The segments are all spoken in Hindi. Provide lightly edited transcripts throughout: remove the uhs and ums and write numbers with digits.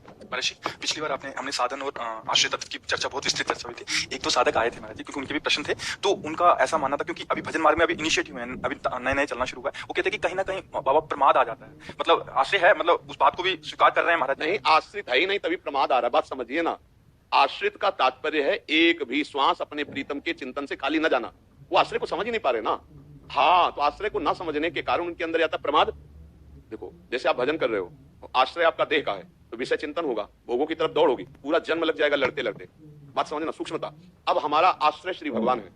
महर्षि, पिछली बार आपने हमने साधन और आश्रय तत्व की चर्चा, बहुत विस्तृत चर्चा हुई थी। एक दो साधक आए थे महाराज जी, क्योंकि उनके भी प्रश्न थे। तो उनका ऐसा मानना था, क्योंकि अभी भजन मार्ग में अभी इनिशिएटिव है, अभी नए नए चलना शुरू हुआ है। वो कहते हैं कि कहीं ना कहीं बाबा प्रमाद आ जाता है, मतलब आश्रय है, मतलब उस बात को भी स्वीकार कर रहे हैं महाराज। नहीं, आश्रित है ही नहीं, तभी प्रमाद आ रहा है। बात समझिए ना, आश्रित का तात्पर्य है एक भी श्वास अपने प्रीतम के चिंतन से खाली न जाना। वो आश्रय को समझ ही नहीं पा रहे ना। हाँ, तो आश्रय को ना समझने के कारण उनके अंदर आता प्रमाद। देखो, जैसे आप भजन कर रहे हो, आश्रय आपका देह का है, तो विषय चिंतन होगा, भोगों की तरफ दौड़ होगी, पूरा जन्म लग जाएगा लड़ते लड़ते। बात समझना, सूक्ष्मता। अब हमारा आश्रय श्री भगवान है,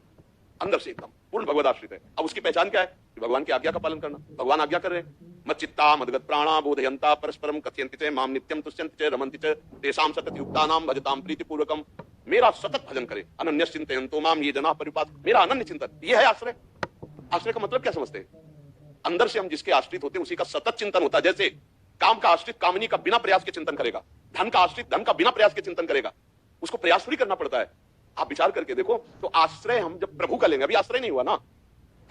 अंदर से एकदम पूर्ण भगवत आश्रित है। अब उसकी पहचान क्या है? भगवान की आज्ञा का पालन करना। भगवान आज्ञा कर रहे हैं, मच्चित्ता मदगत प्राणा बोधयंता परस्परम कथयन्ति च माम नित्यम तुष्यन्ति च रमन्ति च तेषां सतत युक्तानां भजतां प्रीतिपूर्वकम। मेरा सतत भजन करे, अनन्य चिंतयन्तो माम ये जना परिपात। मेरा अनन्य चिंतन, ये है आश्रय। आश्रय का मतलब क्या समझते हैं? अंदर से हम जिसके आश्रित होते हैं उसी का सतत चिंतन होता है। जैसे काम का आश्रित कामनी का बिना प्रयास के चिंतन करेगा, धन का आश्रित धन का बिना प्रयास के चिंतन करेगा। उसको प्रयास थोड़ी करना पड़ता है। आप विचार करके देखो, तो आश्रय हम जब प्रभु का लेंगे, अभी आश्रय नहीं हुआ ना,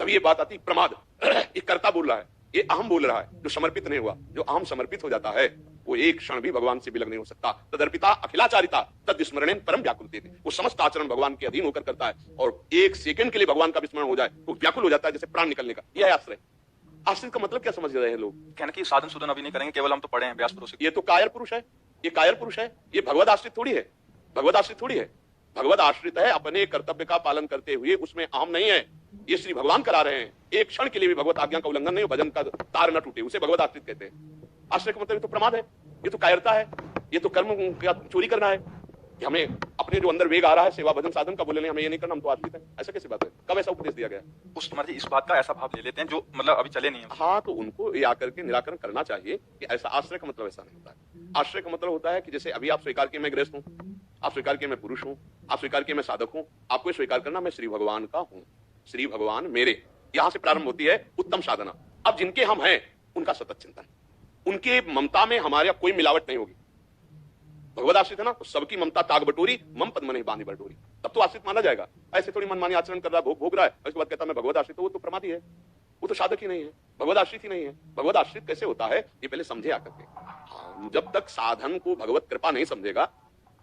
तभी ये बात आती प्रमाद। ये कर्ता बोल रहा है, ये अहम बोल रहा है, जो समर्पित नहीं हुआ। जो अहम समर्पित हो जाता है वो एक क्षण भी भगवान से विलग नहीं हो सकता। तदर्पिता अखिलाचारिता तद विस्मरणेन परम व्याकुलते। वो समस्त आचरण भगवान के अधीन होकर करता है, और एक सेकंड के लिए भगवान का विस्मरण हो जाए तो व्याकुल हो जाता है, जैसे प्राण निकलने का। यह है आश्रय। आश्रित का मतलब क्या समझ रहे हैं लोग? कहना कि साधन सुधन अभी नहीं करेंगे, केवल हम तो पढ़े हैं व्यास पुरुष। ये तो कायर पुरुष है, ये कायर पुरुष है, ये भगवत आश्रित थोड़ी है। भगवत आश्रित थोड़ी है। भगवत आश्रित है अपने कर्तव्य का पालन करते हुए, उसमें अहम नहीं है। ये श्री भगवान करा रहे हैं, एक क्षण के लिए भी भगवत आज्ञा का उल्लंघन नहीं हो, भजन का तार न टूटे, उसे भगवत आश्रित कहते हैं। आश्रय का मतलब ये तो प्रमाद है, ये तो कायरता है, ये तो कर्म का चोरी करना है कि हमें अपने जो अंदर वेग आ रहा है सेवा भजन साधन का, बोले नहीं हमें ये नहीं करना, हम तो आश्रित हैं। ऐसा कैसी बात है? कब ऐसा उपदेश दिया गया? उस महाराज इस बात का ऐसा भाव ले लेते हैं जो मतलब अभी चले नहीं है। हाँ, तो उनको ये आकर के निराकरण करना चाहिए कि ऐसा आश्रय का मतलब ऐसा नहीं होता है। आश्रय का मतलब होता है कि जैसे अभी आप स्वीकार किए मैं गृहस्थ हूँ, आप स्वीकार किए मैं पुरुष हूँ, आप स्वीकार किए मैं साधक हूँ, आपको स्वीकार करना मैं श्री भगवान का हूँ, श्री भगवान मेरे। यहां से प्रारंभ होती है उत्तम साधना। अब जिनके हम हैं उनका सतत चिंतन, उनके ममता में हमारे कोई मिलावट नहीं होगी। भगवत आश्रित है ना, तो सबकी ममता ताग बटोरी, मम पद्म नहीं बांधी बटोरी, तब तो आश्रित माना जाएगा। ऐसे थोड़ी मनमानी आचरण कर रहा है, भोग रहा है, उसके बाद कहता मैं भगवत आश्रित हूं, वो तो प्रमादी है, वो तो साधक ही नहीं है, भगवत आश्रित ही नहीं है। भगवत आश्रित कैसे होता है ये पहले समझे आकर के। हाँ, जब तक साधन को भगवत कृपा नहीं समझेगा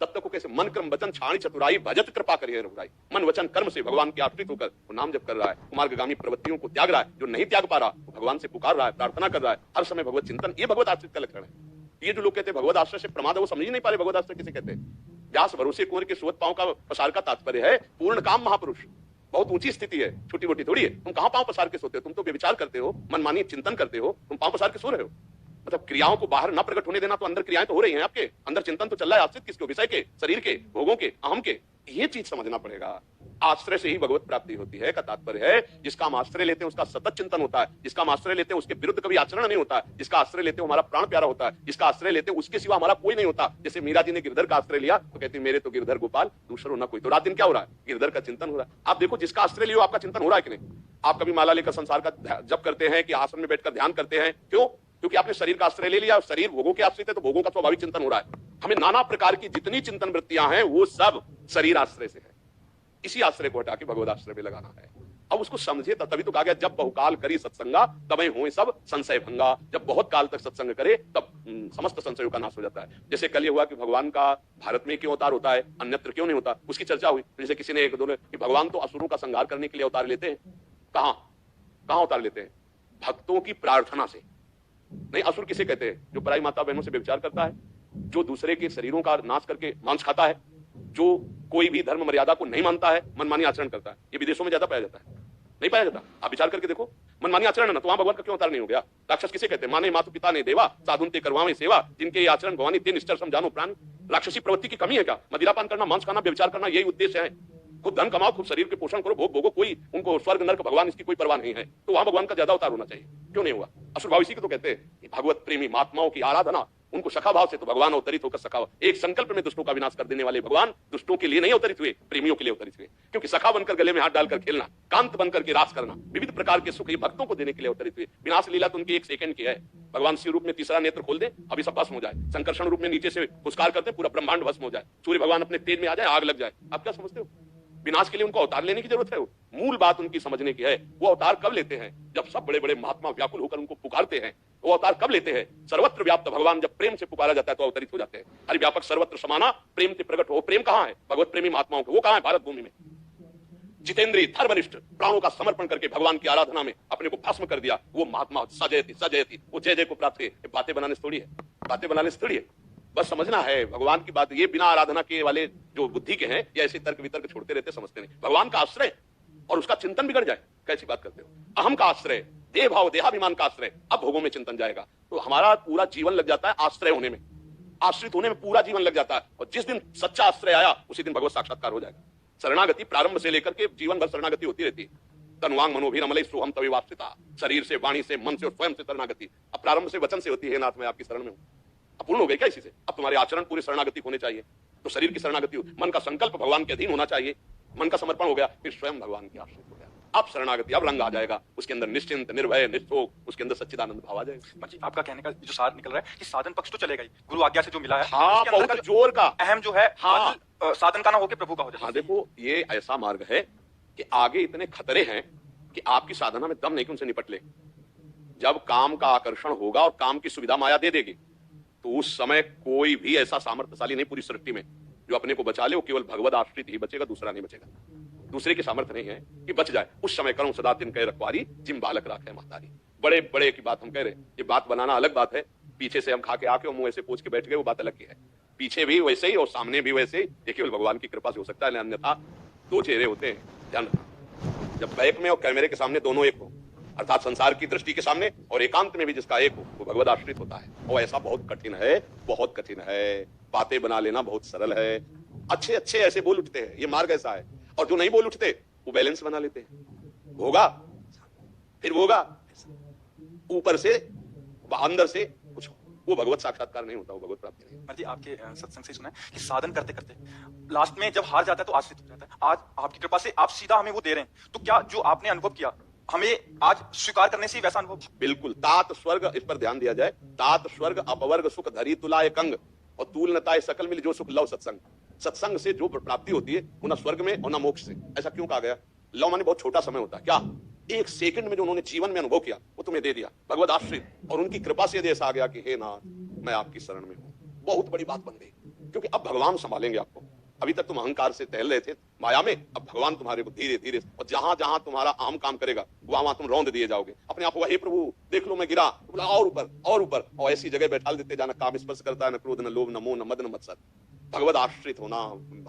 तब तक वो कैसे मन क्रम वचन छाणी चतुराई भजत कृपा करिए रघुराई। मन वचन कर्म से भगवान के आश्रित होकर वो नाम जप कर रहा है, मार्गगामी प्रवृत्तियों को त्याग रहा है। जो नहीं त्याग पा रहा वो भगवान से पुकार रहा है, प्रार्थना कर रहा है, हर समय भगवत चिंतन, ये भगवत आश्रित का लक्षण है। ये जो लोग कहते हैं भगवत आश्रय से प्रमाद है, वो समझ ही नहीं पा रहे भगवत आश्रय किसे कहते हैं। व्यास भरोसे कुंवर के सुवत पांव का पसार का तात्पर्य है पूर्ण काम महापुरुष। बहुत ऊंची स्थिति है, छोटी मोटी थोड़ी है। तुम कहां पांव पसार के सोते हो? तुम तो व्यभिचार करते हो, मनमानी चिंतन करते हो, तुम पांव पसार के सो रहे हो। मतलब क्रियाओं को बाहर ना प्रकट होने देना, तो अंदर क्रियाएं तो हो रही हैं, आपके अंदर चिंतन तो चल रहा है। आश्रित किसके? विषय के, शरीर के, भोगों के, अहम के। ये चीज समझना पड़ेगा। आश्रय से ही भगवत प्राप्ति होती है का तात्पर्य है जिसका हम आश्रय लेते हैं उसका सतत चिंतन होता है, जिसका हम आश्रय लेते हैं उसके विरुद्ध कभी आचरण नहीं होता है, जिसका आश्रय लेते हैं हमारा प्राण प्यारा होता है, जिसका आश्रय लेते हैं उसके सिवा हमारा कोई नहीं होता। जैसे मीरा जी ने गिरधर का आश्रय लिया तो कहती मेरे तो गिरधर गोपाल दूसरो ना कोई। तो रात दिन क्या हो रहा है? गिरधर का चिंतन हो रहा है। आप देखो, जिसका आश्रय लियो आपका चिंतन हो रहा है कि नहीं? आप कभी माला लेकर संसार का जप करते हैं कि आसन में बैठकर ध्यान करते हैं? क्यों? क्योंकि आपने शरीर का आश्रय ले लिया, शरीर भोगों के आश्रित है, तो भोगों का स्वाभाविक चिंतन हो रहा है। हमें नाना प्रकार की जितनी चिंतन वृत्तियां हैं वो सब शरीर आश्रय से है। इसी आश्रय को हटा के भगवत आश्रय में लगाना है। अब उसको समझे, तभी तो कहा गया जब बहुकाल करी सत्संगा तब होए सब संशय भंगा। जब बहुत काल तक सत्संग करे तब समस्त संशयों का नाश हो जाता है। जैसे कल ये हुआ कि भगवान का भारत में क्यों अवतार होता है, अन्यत्र क्यों नहीं होता, उसकी चर्चा हुई। जैसे किसी ने एक दो कि भगवान तो असुरों का संहार करने के लिए अवतार लेते हैं। कहां कहां अवतार लेते हैं? भक्तों की प्रार्थना से। नहीं, असुर किसे कहते हैं? जो पराई माता बहनों से व्यभिचार करता है, जो दूसरे के शरीरों का नाश करके मांस खाता है, जो कोई भी धर्म मर्यादा को नहीं मानता है, मनमानी आचरण करता है। ये विदेशों में ज्यादा पाया जाता है, नहीं पाया जाता। आप विचार करके देखो, मनमानी आचरण है ना, तो वहां भगवान का क्यों अवतार नहीं हो गया? राक्षस किसे कहते हैं? माने मातु पिता ने देवा साधुन ते करवावे सेवा, जिनके ये आचरण भवानी ते निष्ठर समझानो प्राण। राक्षसी प्रवृत्ति की कमी है क्या? मदिरापान करना, मांस खाना, व्यभिचार करना, यही उद्देश्य है। खूब धन कमाओ, खूब शरीर के पोषण करो, भोग भोगो, कोई उनको स्वर्ग नरक भगवान इसकी कोई परवाह नहीं है। तो वहां भगवान का ज्यादा अवतार होना चाहिए, क्यों नहीं हुआ? असुर भाव इसी को तो कहते हैं भगवत प्रेमी महात्माओं की आराधना, उनको सखा भाव से तो भगवान अवतरित होकर सखा एक संकल्प में दुष्टों का विनाश कर देने वाले भगवान दुष्टों के लिए नहीं अवतरित हुए, प्रेमियों के लिए अवतरित हुए। क्योंकि सखा बनकर गले में हाथ डालकर खेलना, कांत बनकर के रास करना, विविध प्रकार के सुख ये भक्तों को देने के लिए अवतरित हुए। विनाश लीला तो उनकी एक सेकंड की है। भगवान शिव रूप में तीसरा नेत्र खोल दे, अभी सब भस्म हो जाए। संकर्षण रूप में नीचे से पुरस्कार करते, पूरा ब्रह्मांड भस्म हो जाए। सूर्य भगवान अपने तेज में आ जाए, आग लग जाए। आप क्या समझते हो? विनाश के लिए उनको अवतार लेने की जरूरत है? मूल बात उनकी समझने की है। वो अवतार कब लेते हैं? जब सब बड़े बड़े महात्मा व्याकुल होकर उनको पुकारते हैं। वो अवतार कब लेते हैं? सर्वत्र व्याप्त भगवान जब प्रेम से पुकारा जाता है तो अवतरित हो जाते हैं। हरि व्यापक सर्वत्र समाना प्रेम से प्रकट हो। प्रेम कहाँ है? भगवत प्रेमी महात्माओं के। वो कहाँ है? भारत भूमि में। जितेंद्रीय धर्मनिष्ठ प्राणों का समर्पण करके भगवान की आराधना में अपने को भस्म कर दिया, वो महात्मा सजयती सजयती, वो जय जय को प्राप्त है। बातें बनाने से थोड़ी है, बातें बनाने से थोड़ी है। बस समझना है भगवान की बात। ये बिना आराधना के वाले जो बुद्धि के हैं, ये ऐसे तर्क वितर्क छोड़ते रहते, समझते नहीं। भगवान का आश्रय और उसका चिंतन बिगड़ जाए, कैसी बात करते हो? अहम का आश्रय, देह भाव देहाभिमान का आश्रय, अब भोगों में चिंतन जाएगा तो हमारा पूरा जीवन लग जाता है आश्रय होने में, आश्रित होने में पूरा जीवन लग जाता है। और जिस दिन सच्चा आश्रय आया उसी दिन भगवत साक्षात्कार हो जाएगा। शरणागति प्रारंभ से लेकर के जीवन भर शरणागति होती रहती है। तनुवांग मनोभिरमले सोहम तवे वापसिता, शरीर से, वाणी से, मन से और स्वयं से शरणागति। अब प्रारंभ से वचन से होती है, नाथ मैं आपकी शरण में हूं। अब पूर्ण हो गई क्या इसी से? अब तुम्हारे आचरण पूरी शरणागति होने चाहिए। तो शरीर की शरणागति हो, मन का संकल्प भगवान के अधीन होना चाहिए, मन का समर्पण हो गया, फिर स्वयं भगवान की आश्रित हो गया। अब शरणागति, अब रंग आ जाएगा उसके अंदर, निश्चिंत निर्भय निष्ठोक, उसके अंदर सच्चिदानंद भाव आ जाएगा। जी, आपका कहने का जो सार निकल रहा है कि साधन पक्ष तो चलेगा ही, गुरु आज्ञा से जो मिला है, हाँ, उसके अंदर बहुत का जोर का अहम जो है, हाँ, साधन का ना होके प्रभु का हो जाए। हाँ, देखो ये ऐसा मार्ग है कि आगे इतने खतरे हैं कि आपकी साधना में दम नहीं कि उनसे निपट ले। जब काम का आकर्षण होगा और काम की सुविधा माया दे देगी तो उस समय कोई भी ऐसा सामर्थ्यशाली नहीं पूरी सृष्टि में जो अपने को बचा ले। वो केवल भगवद आश्रित ही बचेगा, दूसरा नहीं बचेगा। दूसरे की सामर्थ्य नहीं है कि बच जाए। उस समय करूं सदा दिन कह रखवारी, जिम बालक राखे महतारी। बड़े बड़े की बात हम कह रहे हैं, ये बात बनाना अलग बात है। पीछे से हम खा के आके और मुंह ऐसे पोंछ के बैठ गए, वो बात अलग की है। पीछे भी वैसे ही और सामने भी वैसे ही। ये केवल भगवान की कृपा से हो सकता है, अन्यथा दो चेहरे होते हैं, ध्यान रखना। जब बैक में और कैमरे के सामने दोनों एक हो, अर्थात संसार की दृष्टि के सामने और एकांत में भी जिसका एक हो, वो भगवद आश्रित होता है। और ऐसा बहुत कठिन है, बहुत कठिन है। बातें बना लेना बहुत सरल है, अच्छे अच्छे ऐसे बोल उठते हैं, ये मार्ग ऐसा है। और जो नहीं बोल उठते वो बैलेंस बना लेते हैं, होगा फिर होगा, ऊपर से अंदर से कुछ, वो भगवत साक्षात्कार नहीं होता, वो भगवत प्राप्ति नहीं। जी, आपके सत्संग से सुना है कि साधन करते करते लास्ट में जब हार जाता है तो आश्रित हो जाता है। आज आपकी कृपा से आप सीधा हमें वो दे रहे हैं, तो क्या जो आपने अनुभव किया हमें आज स्वीकार करने से ही वैसा अनुभव? बिल्कुल। तात स्वर्ग, इस पर ध्यान दिया जाए। तात स्वर्ग अपवर्ग सुख धरी तुलाय कंग, और तूल नताय सकल मिल जो सुख लव सत्संग। सत्संग से जो प्राप्ति होती है वो ना स्वर्ग में और ना मोक्ष से। ऐसा क्यों कहा गया? लव माने बहुत छोटा समय होता है। क्या एक सेकंड में जो उन्होंने जीवन में अनुभव किया वो तुम्हें दे दिया, भगवत आश्रित, और उनकी कृपा से ऐसा आ गया कि हे नाथ मैं आपकी शरण में हूं। बहुत बड़ी बात बन गई, क्योंकि अब भगवान संभालेंगे आपको। अभी तक तुम अहंकार से टहल रहे थे माया में, अब भगवान तुम्हारे को धीरे धीरे, और जहां जहां तुम्हारा अहम काम करेगा वहां वहां तुम रौंद दिए जाओगे अपने आप को। हे प्रभु देख लो मैं गिरा, बोला और ऊपर और ऊपर, और ऐसी जगह बैठा देते जाना, काम स्पर्श करता है, न क्रोध न लोभ न मोह न मद न मत्सर। भगवत आश्रित होना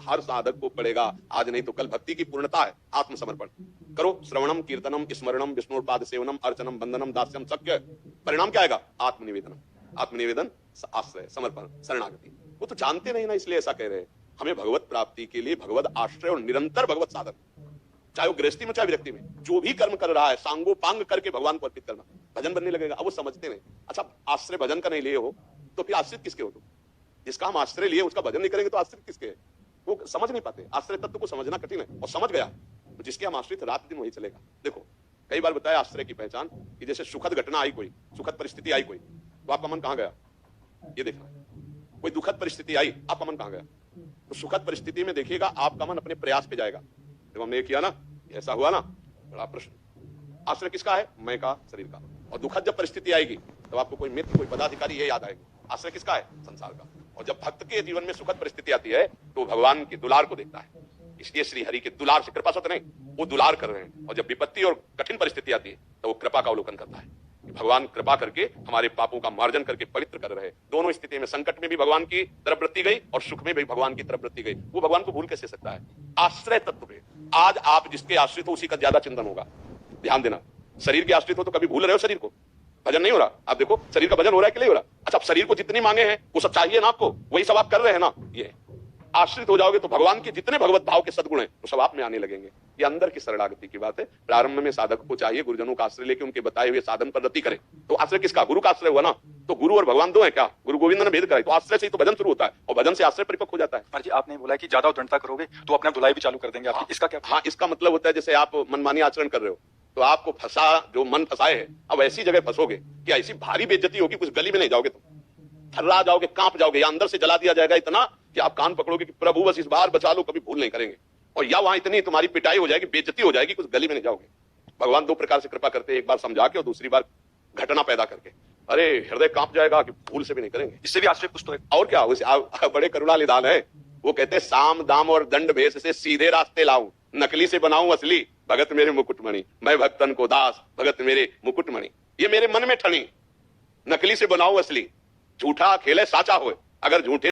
हर साधक को पड़ेगा, आज नहीं तो कल। भक्ति की पूर्णता है आत्मसमर्पण करो। श्रवणम कीर्तनम स्मरणम विष्णुपाद सेवनम अर्चनम बंदनम दास्यम शक्य। परिणाम क्या आएगा? आत्मनिवेदनम, आत्मनिवेदन, आश्रय, समर्पण, शरणागति। वो तो जानते नहीं ना, इसलिए ऐसा कह रहे हैं। हमें भगवत प्राप्ति के लिए भगवत आश्रय और निरंतर भगवत साधन, चाहे वो गृहस्थी में चाहे विरक्ति में, जो भी कर्म कर रहा है सांगोपांग करके भगवान को अर्पित करना, भजन बनने लगेगा। अब वो समझते नहीं। अच्छा, आश्रय भजन का नहीं लिए हो तो फिर आश्रित किसके हो तुम? जिसका हम आश्रय लिए उसका भजन नहीं करेंगे तो आश्रित किसके है? वो समझ नहीं पाते। आश्रय तत्व को समझना कठिन है, और समझ गया तो जिसके हम आश्रित रात दिन वही चलेगा। देखो कई बार बताया आश्रय की पहचान कि जैसे सुखद घटना आई, कोई सुखद परिस्थिति आई कोई, तो आपका मन कहां गया? ये देखना। कोई दुखद परिस्थिति आई, आपका मन कहां गया? तो सुखद परिस्थिति में देखिएगा आपका मन अपने प्रयास पे जाएगा। जब हमने ये किया ना, ऐसा हुआ ना, बड़ा प्रश्न। आश्रय किसका है? मैं का, शरीर का। और दुखद जब परिस्थिति आएगी तब आपको कोई मित्र, कोई पदाधिकारी ये याद आएगी, आश्रय किसका है? संसार का। और जब भक्त के जीवन में सुखद परिस्थिति आती है तो भगवान के दुलार को देखता है। इसलिए श्री हरि के दुलार से, कृपा से नहीं, वो दुलार कर रहे हैं। और जब विपत्ति और कठिन परिस्थिति आती है तो वो कृपा का अवलोकन करता है। भगवान कृपा करके हमारे पापों का मार्जन करके पवित्र कर रहे हैं। दोनों स्थिति में, संकट में भी भगवान की तरफ वृत्ति गई और सुख में भी भगवान की तरफ वृत्ति गई। वो भगवान को भूल कैसे सकता है? आश्रय तत्व पे आज आप जिसके आश्रित हो उसी का ज्यादा चिंतन होगा। ध्यान देना। शरीर के आश्रित हो तो कभी भूल रहे हो शरीर को, भजन नहीं हो रहा। आप देखो शरीर का भजन हो रहा है कि नहीं हो रहा? अच्छा, अब शरीर को जितनी मांगे हैं वो सब चाहिए ना आपको, वही सब आप कर रहे हैं ना। ये आश्रित हो जाओगे तो भगवान के जितने भगवत भाव के सद्गुण हैं वो सब आप में आने लगेंगे। ये अंदर की शरणागति की बात है। प्रारंभ में साधक को चाहिए गुरुजनों का आश्रय लेके उनके बताए हुए साधन पर रति करे। तो आश्रय किसका? गुरु का आश्रय हुआ ना। तो गुरु और भगवान दो है क्या? गुरु गोविंद ने भेद कराई, तो आश्रय से ही तो भजन शुरू होता है, और भजन से आश्रय परिपक्व हो जाता है। जी, आपने बोला कि ज्यादा उद्दंडता करोगे तो अपना धुलाई भी चालू कर देंगे आपकी, इसका क्या? हाँ, इसका मतलब होता है जैसे आप मनमानी आचरण कर रहे हो तो आपको फंसा, जो मन फंसाए है, अब ऐसी जगह फंसोगे कि ऐसी भारी बेइज्जती होगी, कुछ गली में नहीं जाओगे, तुम थर्रा जाओगे, कांप जाओगे, या अंदर से जला दिया जाएगा इतना कि आप कान पकड़ोगे कि प्रभु बस इस बार बचा लो, कभी भूल नहीं करेंगे। और या वहां इतनी तुम्हारी पिटाई हो जाएगी, बेइज्जती हो जाएगी, कुछ गली में नहीं जाओगे। भगवान दो प्रकार से कृपा करते हैं, एक बार समझा के और दूसरी बार घटना पैदा करके। अरे हृदय कांप जाएगा कि भूल से भी नहीं करेंगे। इससे भी आश्चर्य कुछ तो है। और क्या, बड़े करुणा निदान है। वो कहते हैं साम दाम और दंड भेष से सीधे रास्ते लाऊं, नकली से बनाऊं असली, भगत मेरे मुकुटमणि, मैं भक्तन को दास, भगत मेरे मुकुटमणि। ये मेरे मन में ठनी, नकली से बनाऊं असली, झूठा खेले साचा होए, अगर झूठे